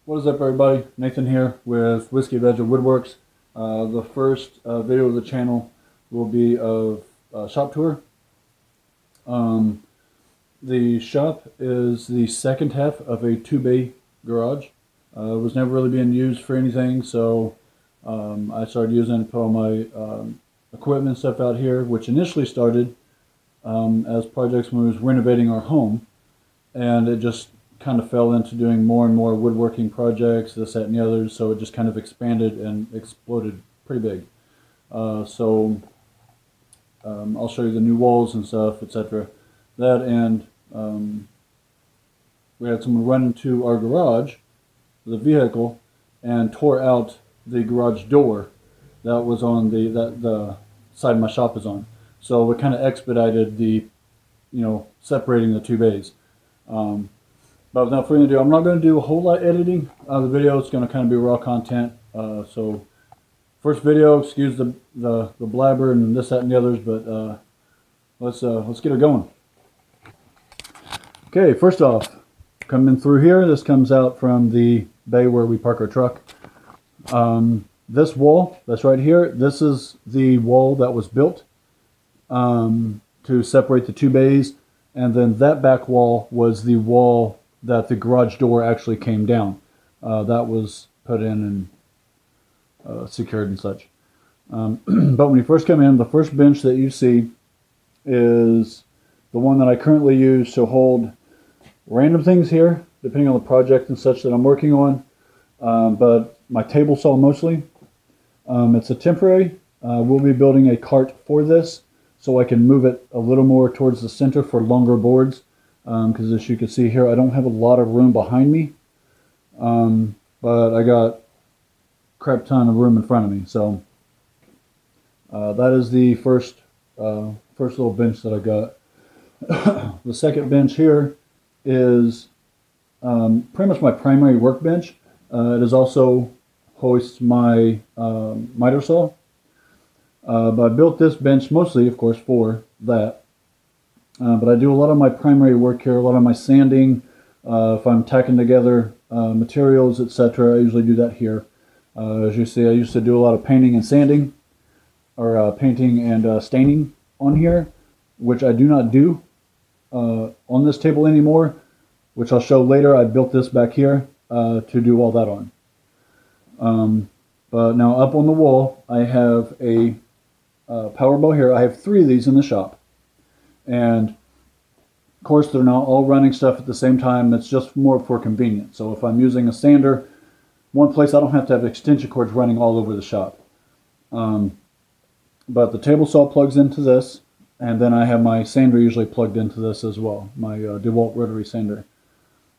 What is up, everybody? Nathan here with Whiskey Veg of Woodworks. The first video of the channel will be of shop tour. The shop is the second half of a 2-bay garage. It was never really being used for anything, so I started using it to put all my equipment and stuff out here, which initially started as projects when we was renovating our home, and it just kind of fell into doing more and more woodworking projects, this, that, and the others, so it just kind of expanded and exploded pretty big. I'll show you the new walls and stuff, etc. That, and we had someone run into our garage with a vehicle and tore out the garage door that was on the side my shop is on. So it kind of expedited the, separating the two bays. But without further ado, I'm not going to do a whole lot of editing of the video. It's going to kind of be raw content. So first video, excuse the blabber and this, that, and the others, but let's get it going. Okay, first off, coming through here, this comes out from the bay where we park our truck. This wall that's right here, this is the wall that was built to separate the two bays, and then that back wall was the wall that the garage door actually came down. That was put in and secured and such. But when you first come in, the first bench that you see is the one that I currently use to hold random things here, depending on the project and such that I'm working on. But my table saw mostly. It's a temporary. We'll be building a cart for this, so I can move it a little more towards the center for longer boards. Because as you can see here, I don't have a lot of room behind me, but I got a crap ton of room in front of me. So that is the first little bench that I got. The second bench here is pretty much my primary workbench. It is also hoists my miter saw. But I built this bench mostly, of course, for that. But I do a lot of my primary work here, a lot of my sanding. If I'm tacking together materials, etc., I usually do that here. As you see, I used to do a lot of painting and sanding, or painting and staining on here, which I do not do on this table anymore, which I'll show later. I built this back here to do all that on. But now up on the wall, I have a power bow here. I have 3 of these in the shop. And of course, they're not all running stuff at the same time. It's just more for convenience. So if I'm using a sander, one place I don't have to have extension cords running all over the shop. But the table saw plugs into this, and then I have my sander usually plugged into this as well, my DeWalt rotary sander.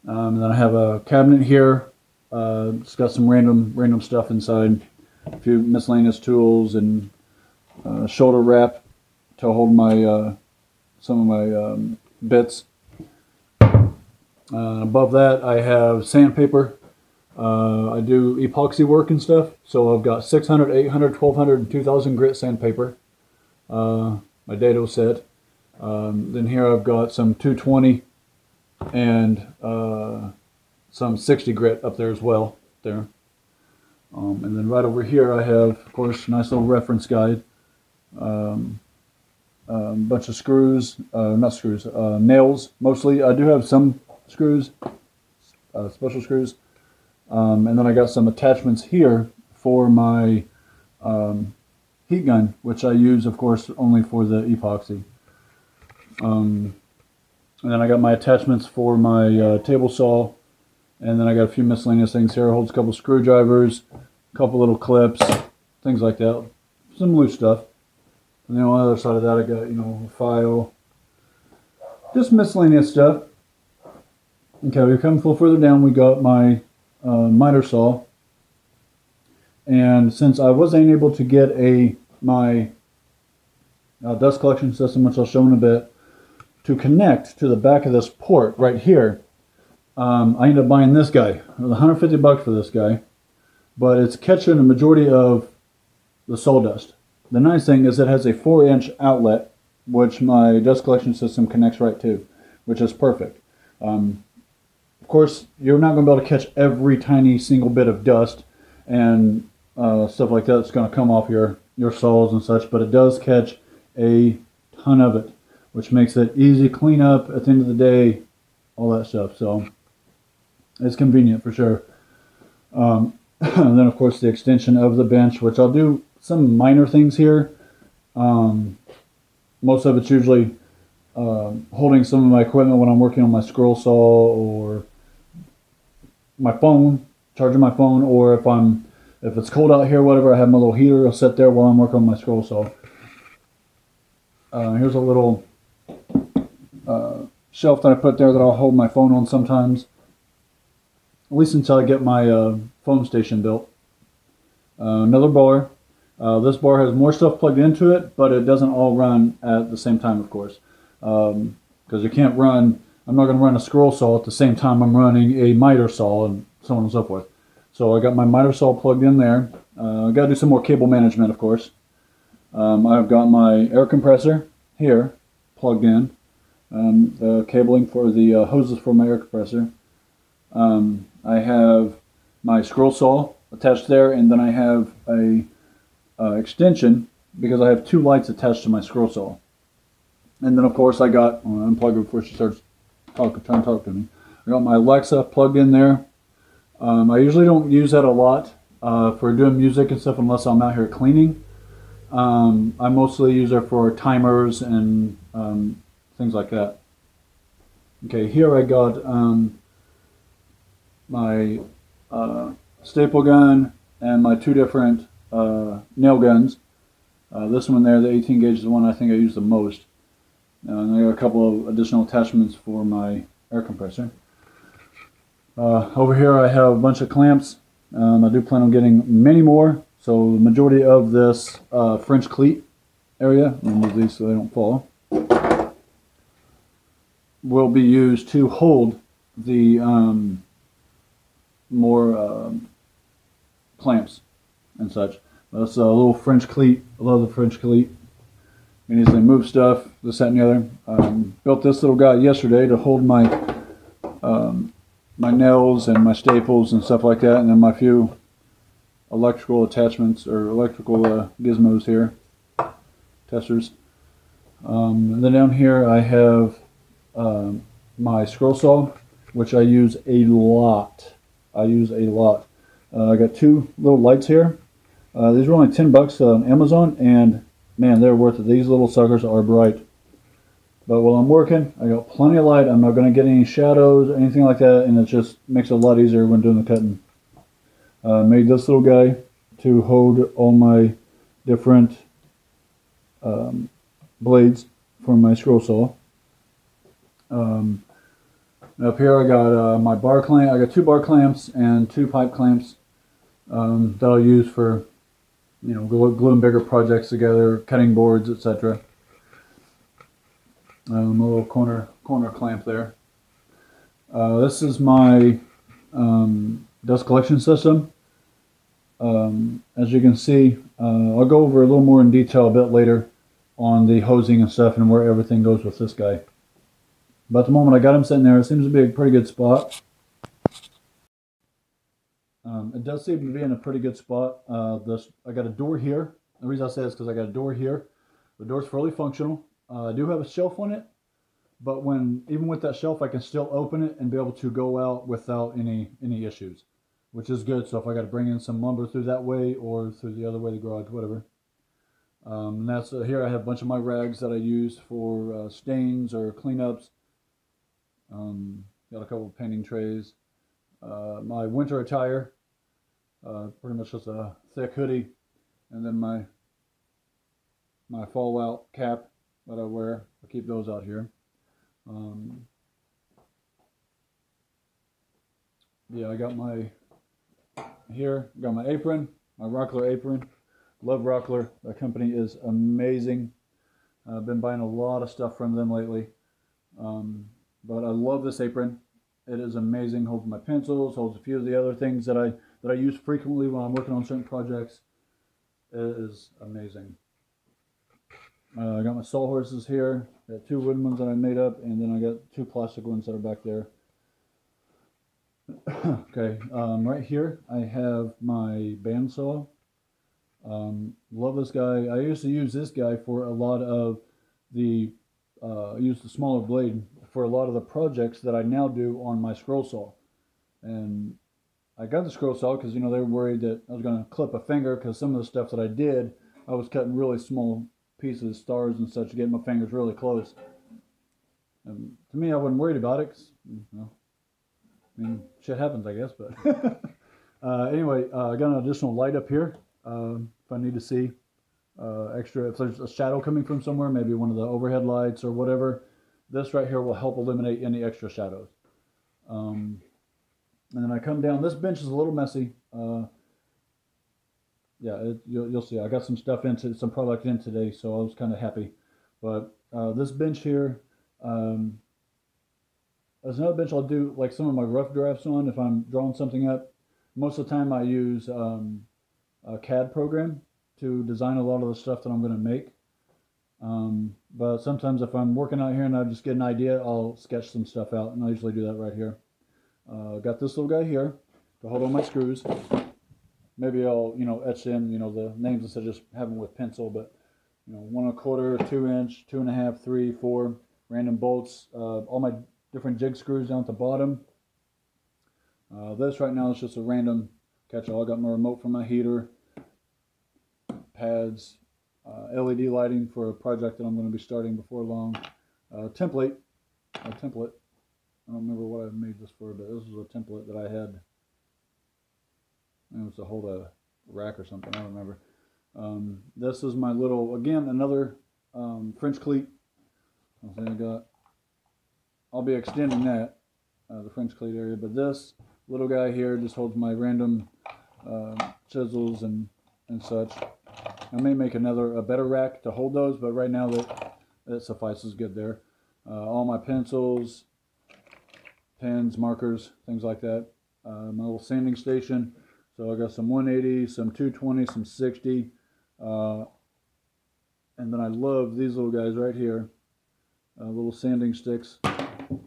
And then I have a cabinet here. It's got some random stuff inside, a few miscellaneous tools and shoulder wrap to hold my some of my bits. Above that, I have sandpaper. I do epoxy work and stuff, so I've got 600, 800, 1200, and 2000 grit sandpaper. My dado set. Then here I've got some 220 and some 60 grit up there as well. There. And then right over here I have, of course, a nice little reference guide. Bunch of screws, not screws, nails mostly. I do have some screws, special screws, and then I got some attachments here for my heat gun, which I use, of course, only for the epoxy. And then I got my attachments for my table saw, and then I got a few miscellaneous things here. It holds a couple screwdrivers, a couple little clips, things like that, some loose stuff. And then on the other side of that, I got, a file, just miscellaneous stuff. Okay, we come a little further down, we got my miter saw. And since I wasn't able to get my dust collection system, which I'll show in a bit, to connect to the back of this port right here, I ended up buying this guy. It was 150 bucks for this guy, but it's catching the majority of the sawdust. The nice thing is it has a 4-inch outlet, which my dust collection system connects right to, which is perfect. Of course, you're not going to be able to catch every tiny single bit of dust and stuff like that that's going to come off your saws and such, but it does catch a ton of it, which makes it easy cleanup at the end of the day, all that stuff. So it's convenient for sure. And then of course the extension of the bench, which I'll do some minor things here. Most of it's usually holding some of my equipment when I'm working on my scroll saw or my phone, charging my phone, or if it's cold out here, whatever, I have my little heater. I'll sit there while I'm working on my scroll saw. Here's a little shelf that I put there that I'll hold my phone on sometimes, at least until I get my phone station built. Another bar. This bar has more stuff plugged into it, but it doesn't all run at the same time, of course, because you can't run. I'm not going to run a scroll saw at the same time I'm running a miter saw and so on and so forth. So I got my miter saw plugged in there. I got to do some more cable management, of course. I've got my air compressor here plugged in. The cabling for the hoses for my air compressor. I have my scroll saw attached there, and then I have a extension because I have two lights attached to my scroll saw. And then of course I got, I'll unplug her before she starts trying to talk to me. I got my Alexa plugged in there. I usually don't use that a lot for doing music and stuff unless I'm out here cleaning. I mostly use it for timers and things like that. Okay, here I got my staple gun and my two different nail guns. This one there, the 18 gauge, is the one I think I use the most. And I got a couple of additional attachments for my air compressor. Over here I have a bunch of clamps. I do plan on getting many more. So the majority of this French cleat area, remove these so they don't fall, will be used to hold the more clamps and such. That's a little French cleat. I love the French cleat. You can easily move stuff, this, that, and the other. Built this little guy yesterday to hold my my nails and my staples and stuff like that, and then my few electrical attachments or electrical gizmos here, testers. And then down here I have my scroll saw, which I use a lot. I got two little lights here. These were only $10 on Amazon, and man, they're worth it. These little suckers are bright. But while I'm working, I got plenty of light. I'm not going to get any shadows or anything like that, and it just makes it a lot easier when doing the cutting. Made this little guy to hold all my different blades for my scroll saw. Up here I got my bar clamp. I got two bar clamps and two pipe clamps that I'll use for, you know, gluing bigger projects together, cutting boards, etc. A little corner clamp there. This is my dust collection system. As you can see, I'll go over a little more in detail a bit later on the hosing and stuff and where everything goes with this guy. But at the moment I got him sitting there, it seems to be a pretty good spot. It does seem to be in a pretty good spot. I got a door here. The reason I say this is because I got a door here. The door's fairly functional. I do have a shelf on it, but even with that shelf, I can still open it and be able to go out without any issues, which is good. So if I got to bring in some lumber through that way or through the other way, the garage, whatever. And that's here I have a bunch of my rags that I use for stains or cleanups. Got a couple of painting trays. My winter attire, pretty much just a thick hoodie, and then my fallout cap that I wear. I keep those out here. Yeah, I got got my apron, my Rockler apron. Love Rockler. That company is amazing. I've been buying a lot of stuff from them lately. But I love this apron. It is amazing. Holds my pencils, holds a few of the other things that I use frequently when I'm working on certain projects. It is amazing. I got my sawhorses here. I got two wooden ones that I made up, and then I got two plastic ones that are back there. Okay, right here I have my bandsaw. Love this guy. I used to use this guy for a lot of the, I used the smaller blade for a lot of the projects that I now do on my scroll saw. And I got the scroll saw because, you know, they were worried that I was going to clip a finger because some of the stuff that I did, I was cutting really small pieces, stars and such, getting my fingers really close. And to me, I wasn't worried about it 'cause, you know, I mean, shit happens, I guess. But anyway, I got an additional light up here if I need to see extra. If there's a shadow coming from somewhere, maybe one of the overhead lights or whatever, this right here will help eliminate any extra shadows. And then I come down. This bench is a little messy. Yeah, you'll see. I got some stuff into some product in today, so I was kind of happy. But this bench here, there's another bench I'll do like some of my rough drafts on if I'm drawing something up. Most of the time I use a CAD program to design a lot of the stuff that I'm going to make. But sometimes if I'm working out here and I just get an idea, I'll sketch some stuff out, and I usually do that right here. Got this little guy here to hold on my screws. Maybe I'll, you know, etch in, you know, the names instead of just having with pencil, but, you know, 1 1/4, 2 inch, 2 1/2, 3, 4, random bolts, all my different jig screws down at the bottom. This right now is just a random catch-all. I got my remote for my heater, pads, LED lighting for a project that I'm going to be starting before long. Template, a template. I don't remember what I made this for, but this was a template that I had. It was to hold a rack or something. I don't remember. This is my little, again, another French cleat. I'll be extending that, the French cleat area, but this little guy here just holds my random chisels and such. I may make a better rack to hold those, but right now that suffices good there. All my pencils, pens, markers, things like that. My little sanding station. So I got some 180, some 220, some 60. And then I love these little guys right here. Little sanding sticks.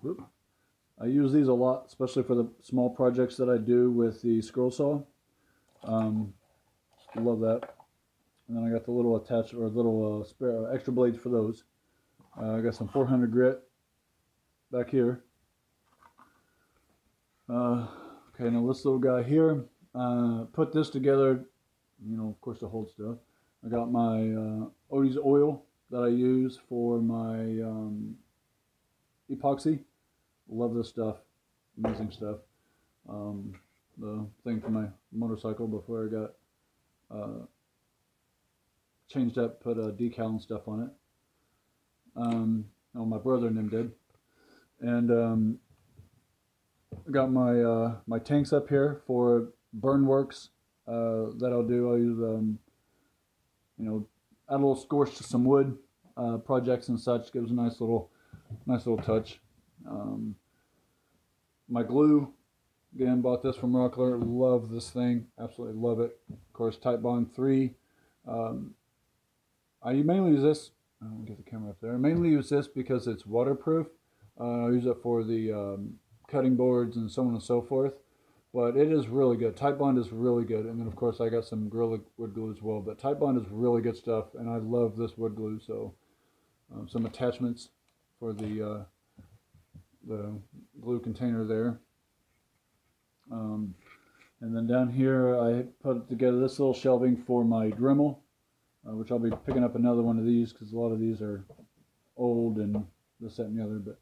Whoop. I use these a lot, especially for the small projects that I do with the scroll saw. Love that. And then I got the little spare extra blades for those. I got some 400 grit back here. Okay, now this little guy here. Put this together, you know, of course, to hold stuff. I got my Odie's oil that I use for my epoxy. Love this stuff, amazing stuff. The thing for my motorcycle before I got changed up, put a decal and stuff on it. Oh, my brother and them did. And I got my my tanks up here for Woodworks that I'll do. I'll use you know, add a little scorch to some wood projects and such. Gives a nice little touch. My glue, again, bought this from Rockler. Love this thing, absolutely love it. Of course, Type Bond 3. I mainly use this. I don't get the camera up there. I mainly use this because it's waterproof. I use it for the cutting boards and so on and so forth. But it is really good. Type Bond is really good. And then, of course, I got some Gorilla wood glue as well. But Type Bond is really good stuff, and I love this wood glue. So some attachments for the glue container there. And then down here, I put together this little shelving for my Dremel, which I'll be picking up another one of these because a lot of these are old and this, that, and the other. But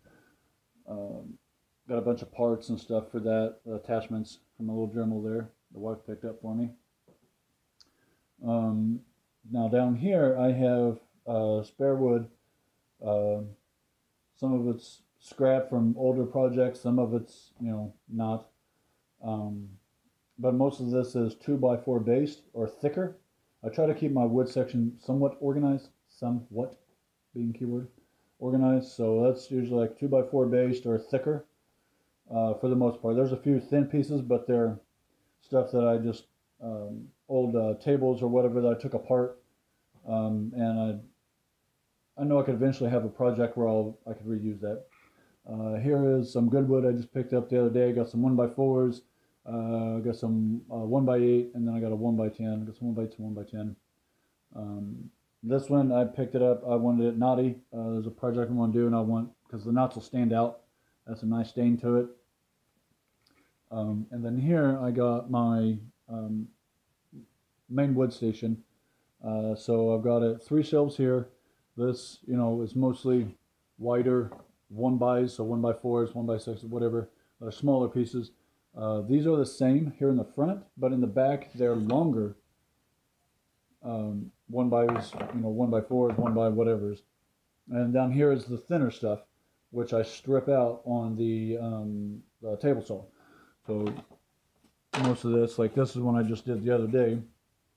got a bunch of parts and stuff for that, attachments from a little Dremel there. The wife picked up for me. Now down here, I have spare wood. Some of it's scrap from older projects, some of it's, you know, not. But most of this is 2x4 based or thicker. I try to keep my wood section somewhat organized, somewhat being keyword, organized. So that's usually like 2x4 based or thicker for the most part. There's a few thin pieces, but they're stuff that I just, old tables or whatever that I took apart. And I know I could eventually have a project where I could reuse that. Here is some good wood I just picked up the other day. I got some 1x4s, got some 1x8, and then I got a 1x10. I got some 1x2, 1x10. This one I picked it up. I wanted it knotty. There's a project I want to do, and I want, because the knots will stand out. That's a nice stain to it. And then here I got my main wood station. So I've got it 3 shelves here. This, is mostly wider 1x, so 1x4s, 1x6s, whatever. Smaller pieces. These are the same here in the front, but in the back they're longer. 1x, 1x4s, 1x whatevers. And down here is the thinner stuff, which I strip out on the table saw. So most of this, like this is one I just did the other day.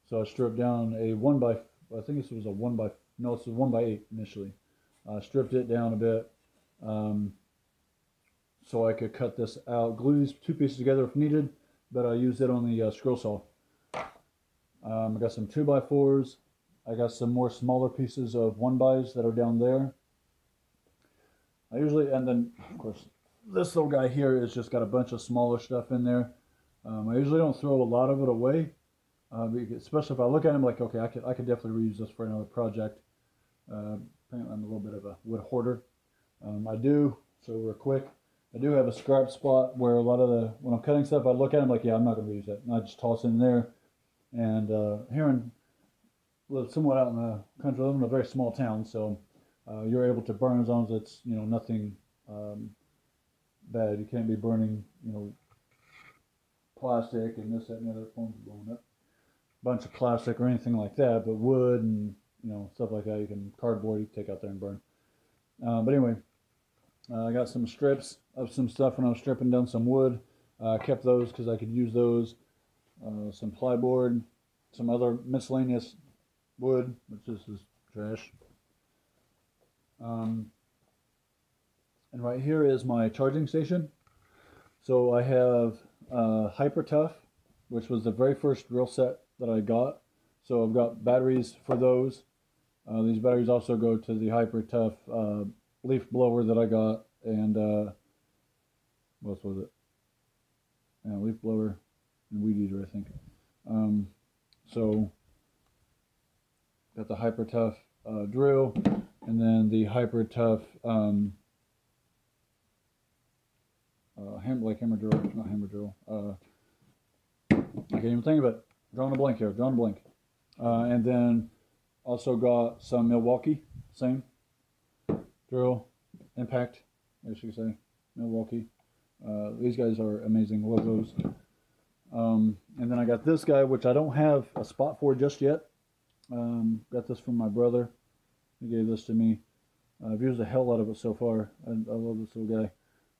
So I stripped down a 1x, I think this was a 1x, no, this was 1x8 initially. I stripped it down a bit so I could cut this out, glue these 2 pieces together if needed, but I used it on the scroll saw. I got some 2x4s. I got some more smaller pieces of 1x's that are down there. And then of course this little guy here has just got a bunch of smaller stuff in there. I usually don't throw a lot of it away, especially if I look at them like, okay, I could definitely reuse this for another project. Apparently I'm a little bit of a wood hoarder. I do, so real quick, I do have a scrap spot where a lot of when I'm cutting stuff, I look at them like, yeah, I'm not going to reuse that. And I just toss it in there. And here live somewhat out in the country, I live in a very small town, so you're able to burn as long as it's, nothing bad. You can't be burning, plastic and this, that, and the other. Phone's blowing up. Bunch of plastic or anything like that, but wood and, stuff like that, cardboard, you can take out there and burn. But anyway, I got some strips of some stuff when I was stripping down some wood. I kept those because I could use those. Some plyboard, some other miscellaneous wood, which is trash. And right here is my charging station. So I have Hyper Tough, which was the very first drill set that I got. So I've got batteries for those. These batteries also go to the Hyper Tough leaf blower that I got, and what else was it? Yeah, leaf blower and weed eater, I think. So got the Hyper Tough drill, and then the Hyper Tough hammer drill, not hammer drill. I can't even think of it. Drawing a blank here. And then also got some Milwaukee, same drill, impact, I guess you could say, Milwaukee. These guys are amazing logos. And then I got this guy, which I don't have a spot for just yet. Got this from my brother. He gave this to me. I've used the hell out of it so far. I love this little guy.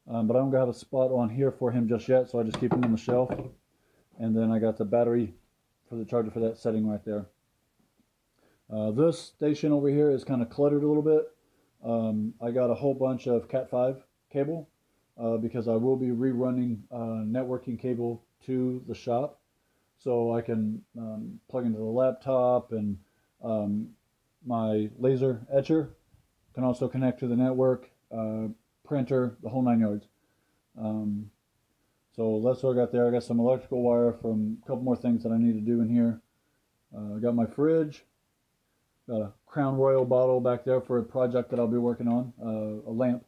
But I don't have a spot on here for him just yet, so I just keep him on the shelf. And then I got the battery for the charger for that setting right there. This station over here is kind of cluttered a little bit. I got a whole bunch of Cat5 cable because I will be rerunning networking cable to the shop, so I can plug into the laptop, and my laser etcher can also connect to the network, printer, the whole 9 yards. So that's what I got there. I got some electrical wire from a couple more things that I need to do in here. I got my fridge, got a Crown Royal bottle back there for a project that I'll be working on, a lamp.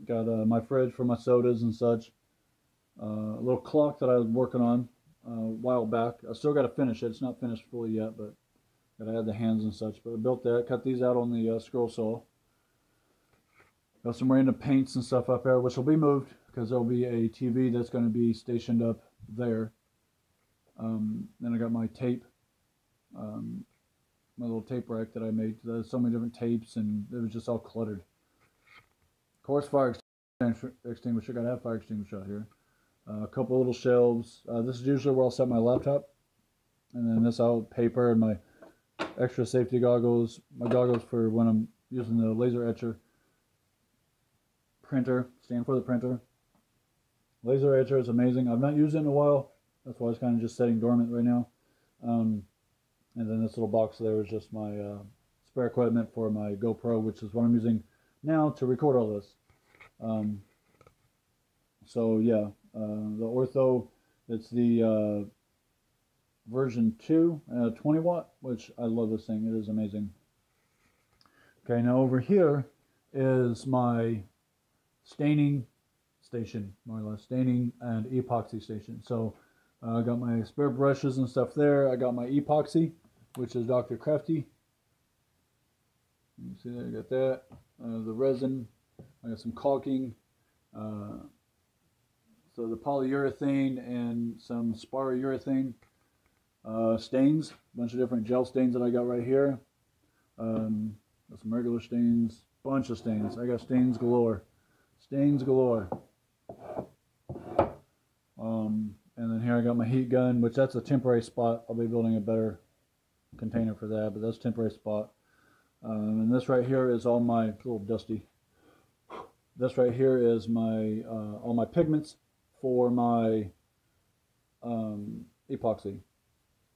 Got my fridge for my sodas and such. A little clock that I was working on a while back. I still got to finish it. It's not finished fully yet, but got to add the hands and such. But I built that, cut these out on the scroll saw. Got some random paints and stuff up there, which will be moved because there'll be a TV that's going to be stationed up there. Then I got my tape, my little tape rack that I made. There's so many different tapes, and it was just all cluttered. Of course, fire extinguisher. Got to have fire extinguisher out here. A couple little shelves. This is usually where I'll set my laptop. And then this out paper and my extra safety goggles. My goggles for when I'm using the laser etcher. Printer, stand for the printer. Laser etcher is amazing. I've not used it in a while. That's why it's kind of just sitting dormant right now. And then this little box there is just my spare equipment for my GoPro, which is what I'm using now to record all this. So yeah, the Ortho, it's the version 2, 20 watt, which I love this thing. It is amazing. Okay, now over here is my staining station, more or less, staining and epoxy station. So I got my spare brushes and stuff there. I got my epoxy, which is Dr. Crafty. You see there, I got that. The resin, I got some caulking, so the polyurethane and some spara-urethane stains, a bunch of different gel stains that I got right here. Got some regular stains, bunch of stains. I got stains galore. Stains galore. And then here I got my heat gun, which that's a temporary spot. I'll be building a better container for that, but that's a temporary spot. And this right here is all my, it's a little dusty. This right here is my all my pigments for my epoxy.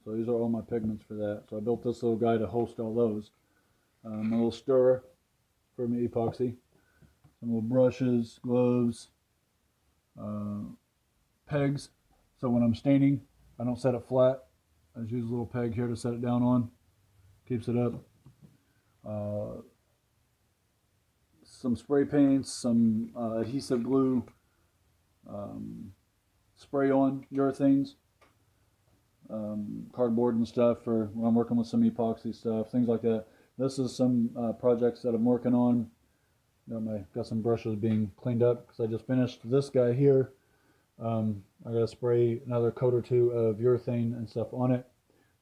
So these are all my pigments for that. So I built this little guy to host all those. My little stirrer for my epoxy. Some little brushes, gloves, pegs. So when I'm staining, I don't set it flat. I just use a little peg here to set it down on. Keeps it up. Some spray paints, some adhesive glue, spray on urethanes, cardboard and stuff for when I'm working with some epoxy stuff, things like that. This is some projects that I'm working on. Got some brushes being cleaned up because I just finished this guy here. I got to spray another coat or two of urethane and stuff on it,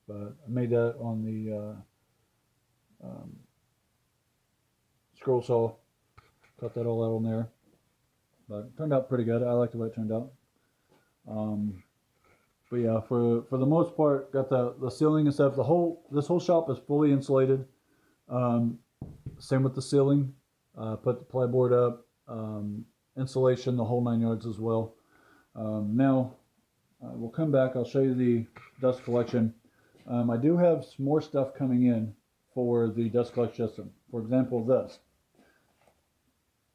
but I made that on the scroll saw. Cut that all out on there, but it turned out pretty good. I liked the way it turned out. But yeah, for the most part, got the ceiling and stuff. This whole shop is fully insulated. Same with the ceiling. Put the plyboard up, insulation, the whole 9 yards as well. Now we'll come back. I'll show you the dust collection. I do have some more stuff coming in for the dust collection system. For example, this.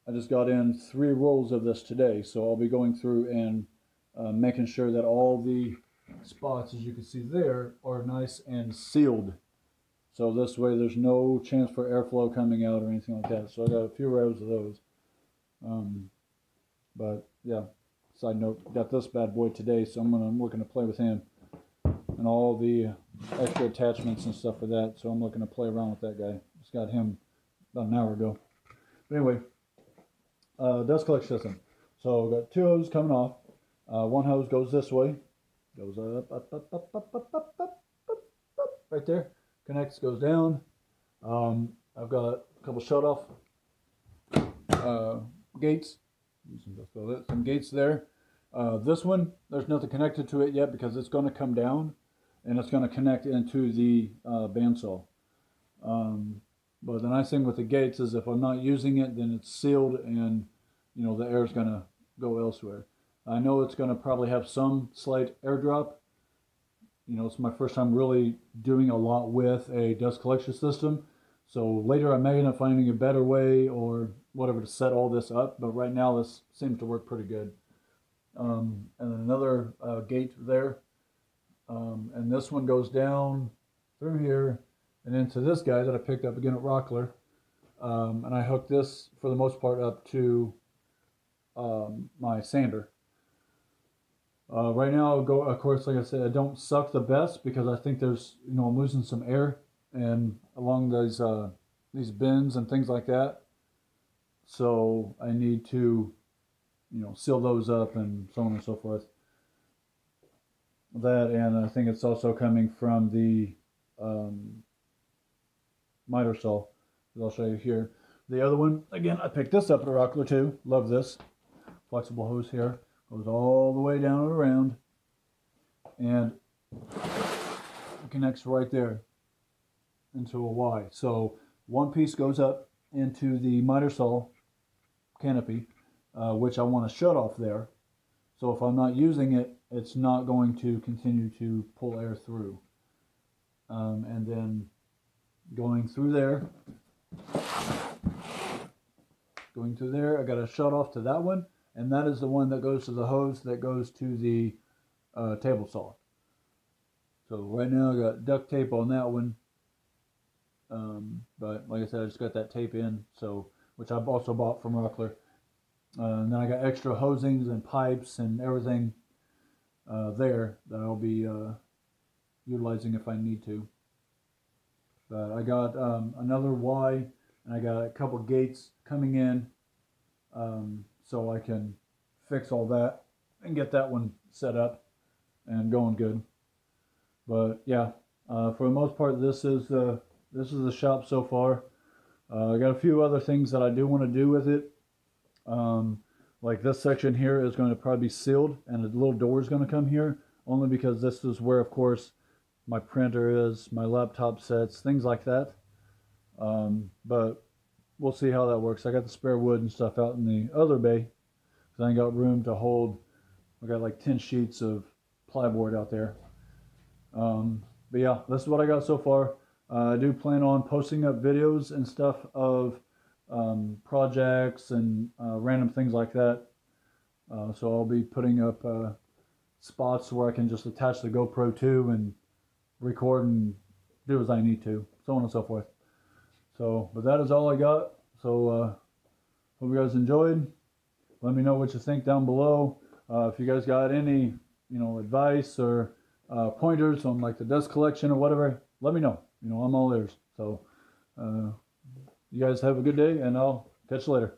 I just got in 3 rolls of this today, so I'll be going through and making sure that all the spots, as you can see there, are nice and sealed. So this way there's no chance for airflow coming out or anything like that. So I got a few rows of those. But yeah, side note, got this bad boy today, so I'm looking to play with him. And all the extra attachments and stuff for that, so I'm looking to play around with that guy. Just got him about an hour ago. But anyway, dust collection system. So got 2 hoses coming off. One hose goes this way, goes up, right there. Connects, goes down. I've got a couple shut off gates. Some gates there. This one, there's nothing connected to it yet because it's going to come down and it's going to connect into the bandsaw. But the nice thing with the gates is if I'm not using it, then it's sealed and the air is going to go elsewhere. I know it's going to probably have some slight airdrop. It's my first time really doing a lot with a dust collection system. So later I may end up finding a better way or whatever to set all this up. But right now this seems to work pretty good. And then another gate there. And this one goes down through here and into this guy that I picked up again at Rockler. And I hooked this for the most part up to my sander. Right now, of course, like I said, I don't suck the best because I think there's, I'm losing some air and along these bins and things like that. So I need to, seal those up and so on and so forth. That, and I think it's also coming from the miter saw that I'll show you here. The other one, again, I picked this up at Rockler too. Love this flexible hose here. Goes all the way down and around, and it connects right there into a Y. So one piece goes up into the miter saw canopy, which I want to shut off there. So if I'm not using it, it's not going to continue to pull air through. And then going through there, going through there. I got a shut off to that one, and that is the one that goes to the hose that goes to the table saw. So right now I got duct tape on that one, but like I said, I just got that tape in, so which I've also bought from Rockler. And then I got extra hosings and pipes and everything there that I'll be utilizing if I need to. But I got another Y, and I got a couple gates coming in, so I can fix all that and get that one set up and going good. But yeah, for the most part, this is the shop so far. I got a few other things that I do want to do with it. Like this section here is going to probably be sealed, and a little door is going to come here, only because this is where, of course, my printer is, my laptop sets, things like that. But we'll see how that works. I got the spare wood and stuff out in the other bay, because I ain't got room to hold. I got like 10 sheets of plyboard out there. But yeah, this is what I got so far. I do plan on posting up videos and stuff of projects and random things like that. So I'll be putting up spots where I can just attach the GoPro to and record and do as I need to, so on and so forth. So, but that is all I got. So hope you guys enjoyed. Let me know what you think down below. If you guys got any, advice or pointers on like the dust collection or whatever, let me know. I'm all ears. So you guys have a good day, and I'll catch you later.